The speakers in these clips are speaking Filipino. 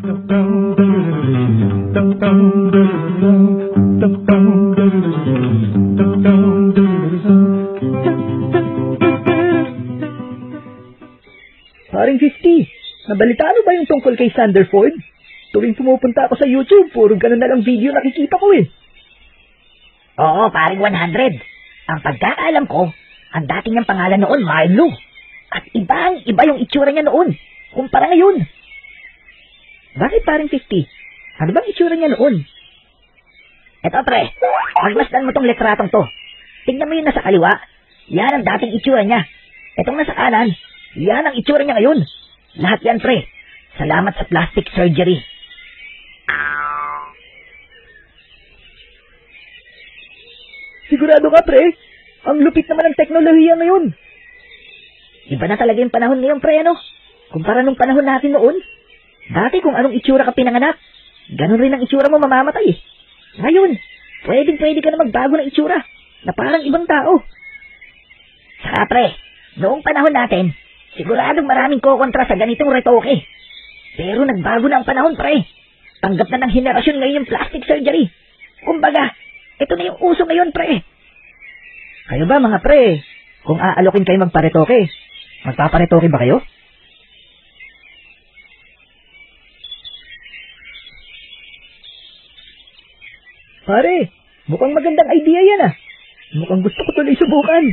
Paring 50, nabalitaan mo ba yung tungkol kay Sanderford? Tuwing pumupunta ako sa YouTube, puro ganun na lang video nakikita ko eh. Oo, paring 100. Ang pagkakaalam ko, ang dating niyang pangalan noon, Marlo. At iba yung itsura niya noon, kumpara ngayon. Bakit paring 50? Ano bang itsura niya noon? Eto pre, magmasdan mo tong letratong to. Tingnan mo yung nasa kaliwa, yan ang dating itsura niya. Etong nasa kanan, yan ang itsura niya ngayon. Lahat yan pre, salamat sa plastic surgery. Sigurado ka pre, ang lupit naman ng teknolohiya ngayon. Iba na talaga yung panahon ngayon pre, ano? Kumpara nung panahon natin noon. Dati kung anong itsura ka pinanganak, ganun rin ang itsura mo mamamatay. Ngayon, pwede ka na magbago ng itsura, na parang ibang tao. Saka pre, noong panahon natin, siguradong maraming kokontra sa ganitong retoke. Pero nagbago na ang panahon pre. Tanggap na ng henerasyon ngayon yung plastic surgery. Kumbaga, ito na yung uso ngayon pre. Kayo ba mga pre, kung aalokin kayo magparetoke, magpaparetoke ba kayo? Pare, mukhang magandang idea yan ah. Mukhang gusto ko tuloy subukan.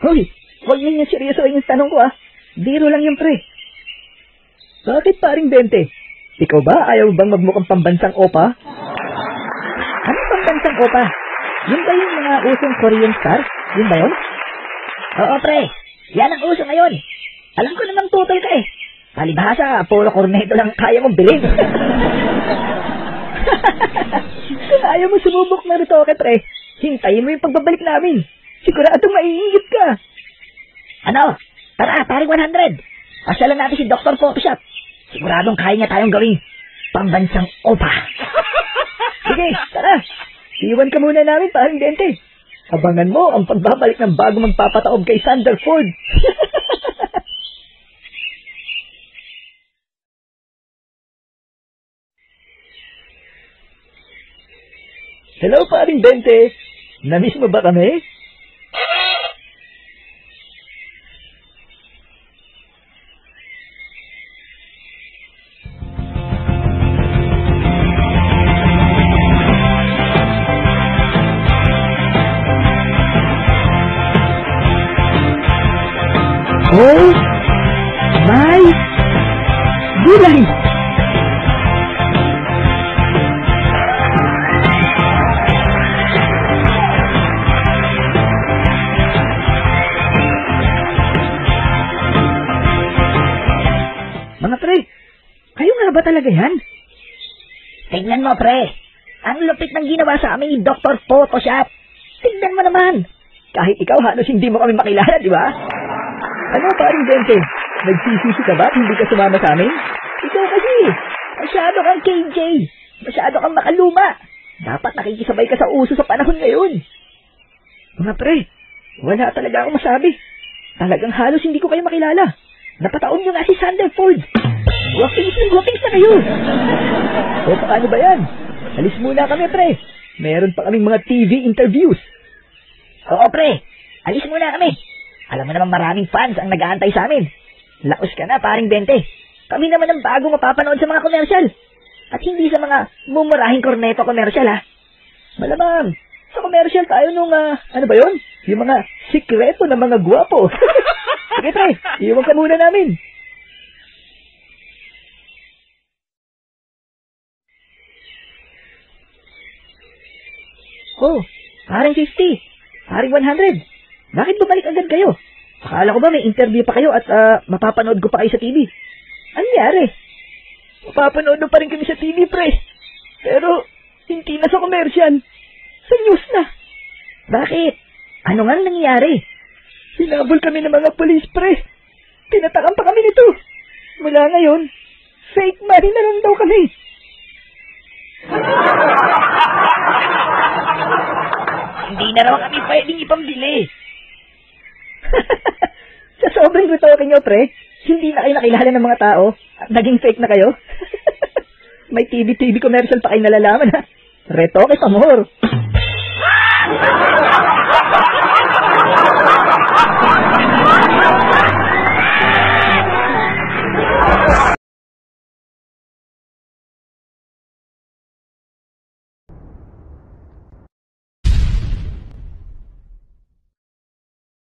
Hoy, huwag niyo seryoso yung tanong ko ah. Biro lang yung pre. Bakit paring 20? Ikaw ba ayaw bang magmukhang pambansang opa? Ano pambansang opa? Yun ba yung mga usong Korean stars? Yun ba yun? Oo pre, yan ang uso ngayon. Alam ko namang tutol ka eh. Palibhasa, puro korneto lang kaya mong bilhin. Kung ayaw mo sumubok na retoke pre, hintayin mo yung pagbabalik namin. Siguradong maiingit ka. Ano? Tara, paring 100. Pasyalan natin si Dr. Photoshop. Siguradong kaya niya tayong gawing pambansang opa. Sige, tara. Iwan ka muna namin, paring 20. Abangan mo ang pagbabalik ng bago magpapataob kay Sanderford. Hello, paring 20. Namiss mo ba kami? Oh my gulay! Mga pre, kayo nga ba talaga yan? Tignan mo pre, ang lupit ng ginawa sa amin ni Dr. Photoshop. Tignan mo naman. Kahit ikaw halos hindi mo kami makilala, di ba? Ano paring 20? Nagsisisi ka ba at hindi ka sumama sa amin? Ikaw kasi, masyado kang KJ. Masyado kang makaluma. Dapat nakikisabay ka sa uso sa panahon ngayon. Mga pre, wala talaga akong masabi. Talagang halos hindi ko kayo makilala. Napataon nyo nga si Sanderford. Guwapings na kayo. O paano ba yan? Alis muna kami pre. Meron pa kaming mga TV interviews. Oo pre, alis muna kami. Alam mo naman maraming fans ang nag-aantay sa amin. Laos ka na, paring 20. Kami naman ang bago mapapanood sa mga komersyal. At hindi sa mga mumurahing korneto komersyal, ha? Malamang, sa komersyal tayo nung, ano ba yun? Yung mga sikreto ng mga gwapo. Sige, pre, iwan ka muna namin. Oh, paring 50. Paring 100. Bakit bumalik agad kayo? Akala ko ba may interview pa kayo at mapapanood ko pa kayo sa TV? Anyari? Mapapanood pa rin kami sa TV, pre. Pero, hindi na sa komersyal. Sa news na. Bakit? Ano nga nangyari? Sinabol kami ng mga polis, pre. Tinatakan pa kami nito. Mula ngayon, fake money na lang daw kami. Hindi na raw kami pwedeng ipambili. Sa sobrang gusto ko nyo, pre, hindi na kayo nakilala ng mga tao at naging fake na kayo. May TV commercial pa kayo nalalaman, ha? Retoke Pamor.